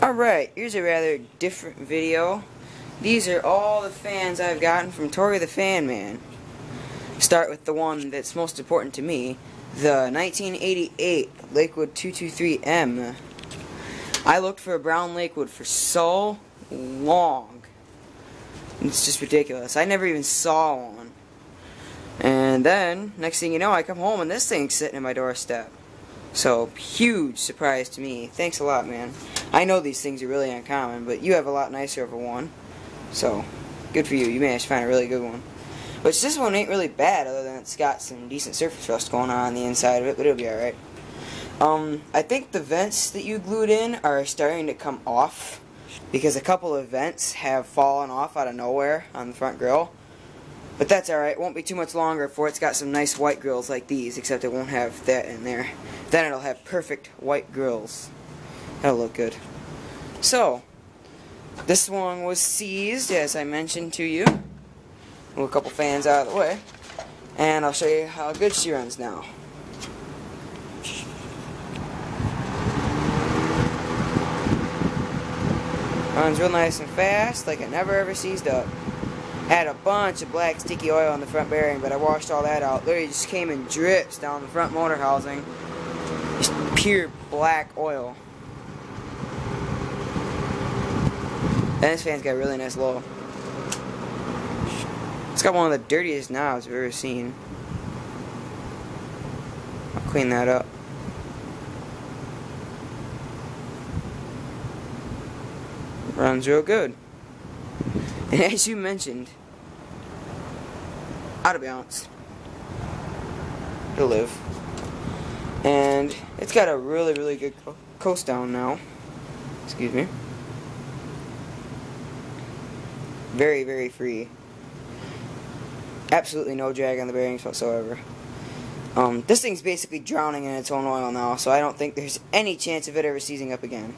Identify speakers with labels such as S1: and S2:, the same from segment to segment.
S1: Alright, here's a rather different video. These are all the fans I've gotten from ToryTheFanMan. Start with the one that's most important to me, the 1988 Lakewood 223M. I looked for a brown Lakewood for so long. It's just ridiculous. I never even saw one. And then, next thing you know, I come home and this thing's sitting at my doorstep. So, huge surprise to me. Thanks a lot, man. I know these things are really uncommon, but you have a lot nicer of a one. So, good for you. You managed to find a really good one. Which this one ain't really bad, other than it's got some decent surface rust going on the inside of it, but it'll be alright. I think the vents that you glued in are starting to come off, because a couple of vents have fallen off out of nowhere on the front grill. But that's alright, won't be too much longer before it's got some nice white grills like these, except it won't have that in there. Then it'll have perfect white grills. That'll look good. So, this one was seized, as I mentioned to you. Move a couple fans out of the way, and I'll show you how good she runs now. Runs real nice and fast, like it never ever seized up. Had a bunch of black sticky oil on the front bearing, but I washed all that out. Literally just came in drips down the front motor housing. Just pure black oil. And this fan's got a really nice low. It's got one of the dirtiest knobs I've ever seen. I'll clean that up. Runs real good. And as you mentioned, out of balance. It'll live. And it's got a really good coast down now. Excuse me. Very free. Absolutely no drag on the bearings whatsoever. This thing's basically drowning in its own oil now, so I don't think there's any chance of it ever seizing up again.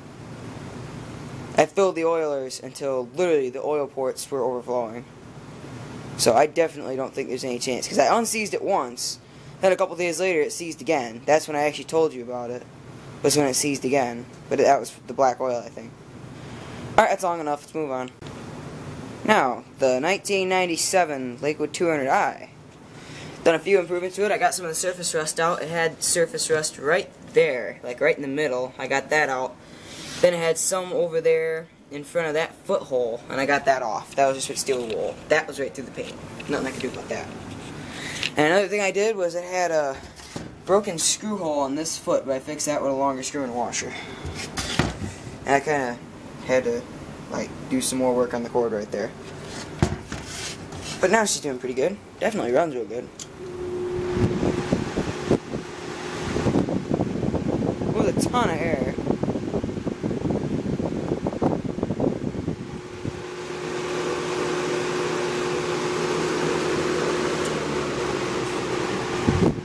S1: I filled the oilers until literally the oil ports were overflowing. So I definitely don't think there's any chance, because I unseized it once, then a couple days later it seized again. That's when I actually told you about it, was when it seized again. But that was the black oil, I think. Alright, that's long enough, let's move on. Now, the 1997 Lakewood 200i. Done a few improvements to it. I got some of the surface rust out. It had surface rust right there, like right in the middle. I got that out. Then it had some over there in front of that foothold, and I got that off. That was just with steel wool. That was right through the paint. Nothing I could do about that. And another thing I did was it had a broken screw hole on this foot, but I fixed that with a longer screw and washer. And I kind of had to like do some more work on the cord right there. But now she's doing pretty good. Definitely runs real good. With a ton of air.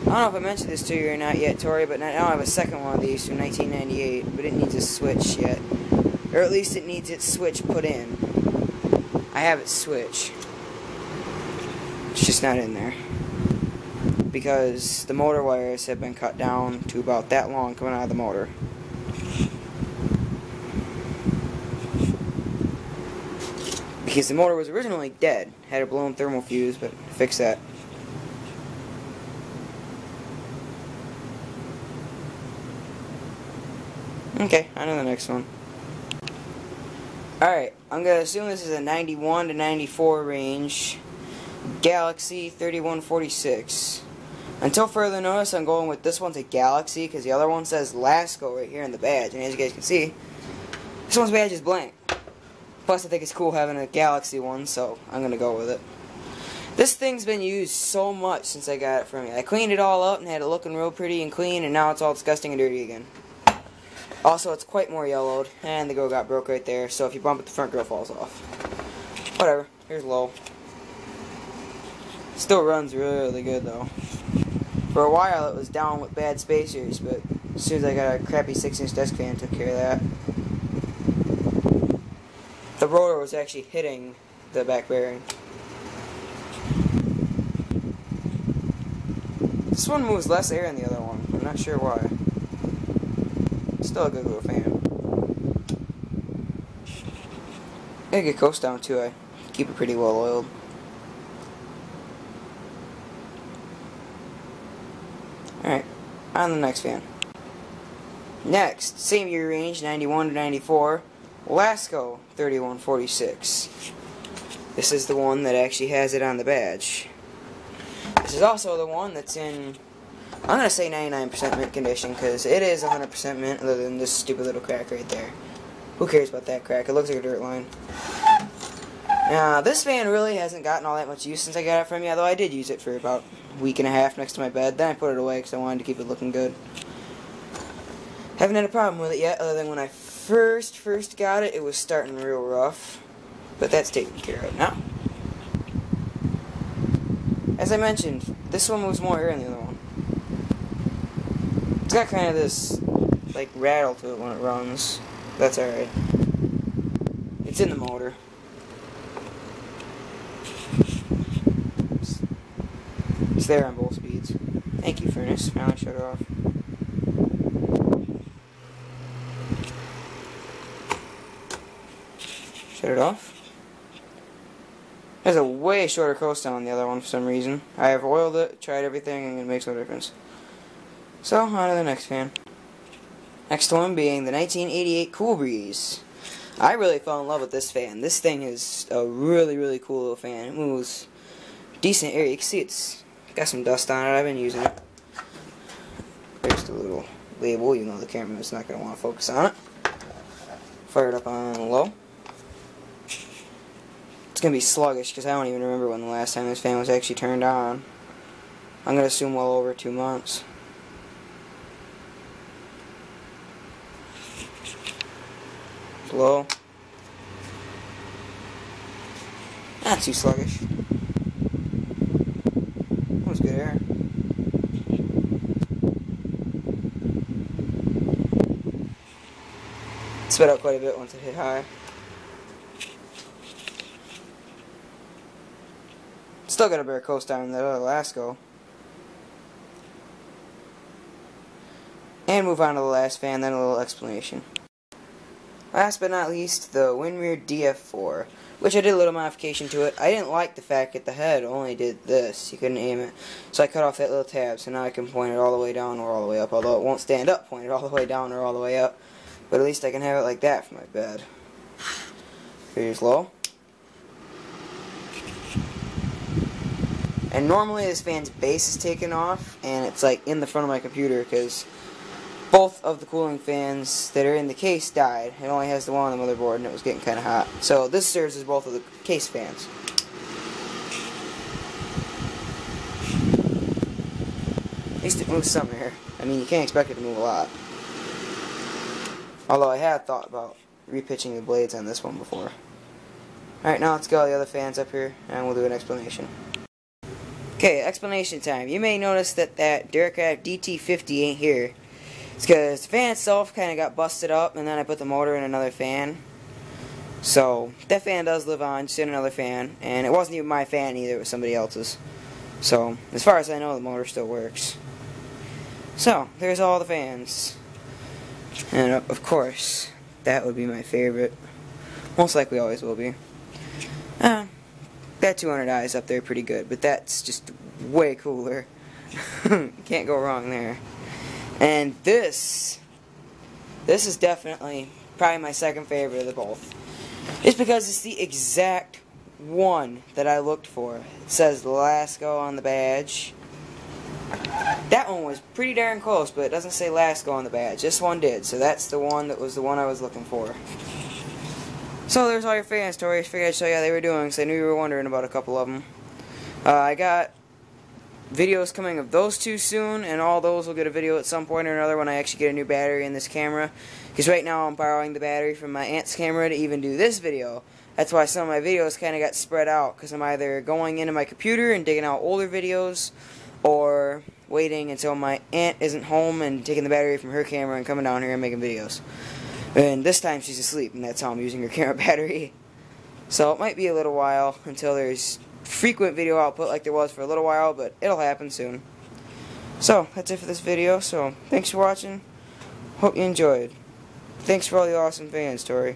S1: I don't know if I mentioned this to you or not yet, Tori, but now I have a second one of these from 1998, but it needs a switch yet. Or at least it needs its switch put in. I have its switch. It's just not in there. Because the motor wires have been cut down to about that long coming out of the motor. Because the motor was originally dead. Had a blown thermal fuse, but I fixed that. Okay, on to the next one. Alright, I'm going to assume this is a 91 to 94 range Galaxy 3146. Until further notice, I'm going with this one's a Galaxy, because the other one says Lasco right here in the badge. And as you guys can see, this one's badge is blank. Plus, I think it's cool having a Galaxy one, so I'm going to go with it. This thing's been used so much since I got it from you. I cleaned it all up and had it looking real pretty and clean, and now it's all disgusting and dirty again. Also, it's quite more yellowed, and the grill got broke right there, so if you bump it, the front grill falls off. Whatever, here's low. Still runs really good, though. For a while, it was down with bad spacers, but as soon as I got a crappy 6-inch desk fan, took care of that. The rotor was actually hitting the back bearing. This one moves less air than the other one, I'm not sure why. Still a good little fan. I get coast down too. I keep it pretty well oiled. Alright, on the next fan. Next, same year range, 91 to 94, Lasco 3146. This is the one that actually has it on the badge. This is also the one that's in, I'm going to say 99% mint condition, because it is 100% mint, other than this stupid little crack right there. Who cares about that crack? It looks like a dirt line. Now, this fan really hasn't gotten all that much use since I got it from you, although I did use it for about a week and a half next to my bed. Then I put it away because I wanted to keep it looking good. Haven't had a problem with it yet, other than when I first got it, it was starting real rough. But that's taken care of now. As I mentioned, this one moves more air than the other one. It's got kind of this, like, rattle to it when it runs. That's alright. It's in the motor. It's there on both speeds. Thank you, furnace. Finally shut it off. Shut it off. There's a way shorter coast down on the other one for some reason. I have oiled it, tried everything, and it makes no difference. So, on to the next fan. Next one being the 1988 Cool Breeze. I really fell in love with this fan. This thing is a really cool little fan. It moves decent air. You can see it's got some dust on it. I've been using it. There's the little label. You know the camera's not going to want to focus on it. Fire it up on low. It's going to be sluggish because I don't even remember when the last time this fan was actually turned on. I'm going to assume well over 2 months. Low. Not too sluggish. That was good air. Sped up quite a bit once it hit high. Still got a better coast down than that other Lasco. And move on to the last fan, then a little explanation. Last but not least, the Winrd DF4, which I did a little modification to it. I didn't like the fact that the head only did this. You couldn't aim it. So I cut off that little tab, so now I can point it all the way down or all the way up, although it won't stand up pointed all the way down or all the way up. But at least I can have it like that for my bed. Here's low. And normally this fan's base is taken off, and it's like in the front of my computer, because both of the cooling fans that are in the case died. It only has the one on the motherboard, and it was getting kind of hot. So this serves as both of the case fans. At least it moves some air. I mean, you can't expect it to move a lot. Although I had thought about repitching the blades on this one before. Alright, now let's get all the other fans up here, and we'll do an explanation. Okay, explanation time. You may notice that Duracraft DT50 ain't here. It's because the fan itself kind of got busted up, and then I put the motor in another fan. So, that fan does live on, just in another fan. And it wasn't even my fan either, it was somebody else's. So, as far as I know, the motor still works. So, there's all the fans. And, of course, that would be my favorite. Most likely always will be. That 200i is up there pretty good, but that's just way cooler. Can't go wrong there. And this is definitely probably my second favorite of the both. Just because it's the exact one that I looked for. It says Lasco on the badge. That one was pretty darn close, but it doesn't say Lasco on the badge. This one did, so that's the one that was the one I was looking for. So there's all your fan stories. Figured I'd show you how they were doing, because I knew you were wondering about a couple of them. I got videos coming of those two soon, and all those will get a video at some point or another when I actually get a new battery in this camera. Because right now I'm borrowing the battery from my aunt's camera to even do this video. That's why some of my videos kind of got spread out, because I'm either going into my computer and digging out older videos, or waiting until my aunt isn't home and taking the battery from her camera and coming down here and making videos. And this time she's asleep, and that's how I'm using her camera battery. So it might be a little while until there's frequent video output like there was for a little while, but it'll happen soon. So, that's it for this video, so thanks for watching. Hope you enjoyed. Thanks for all the awesome fans, Tory.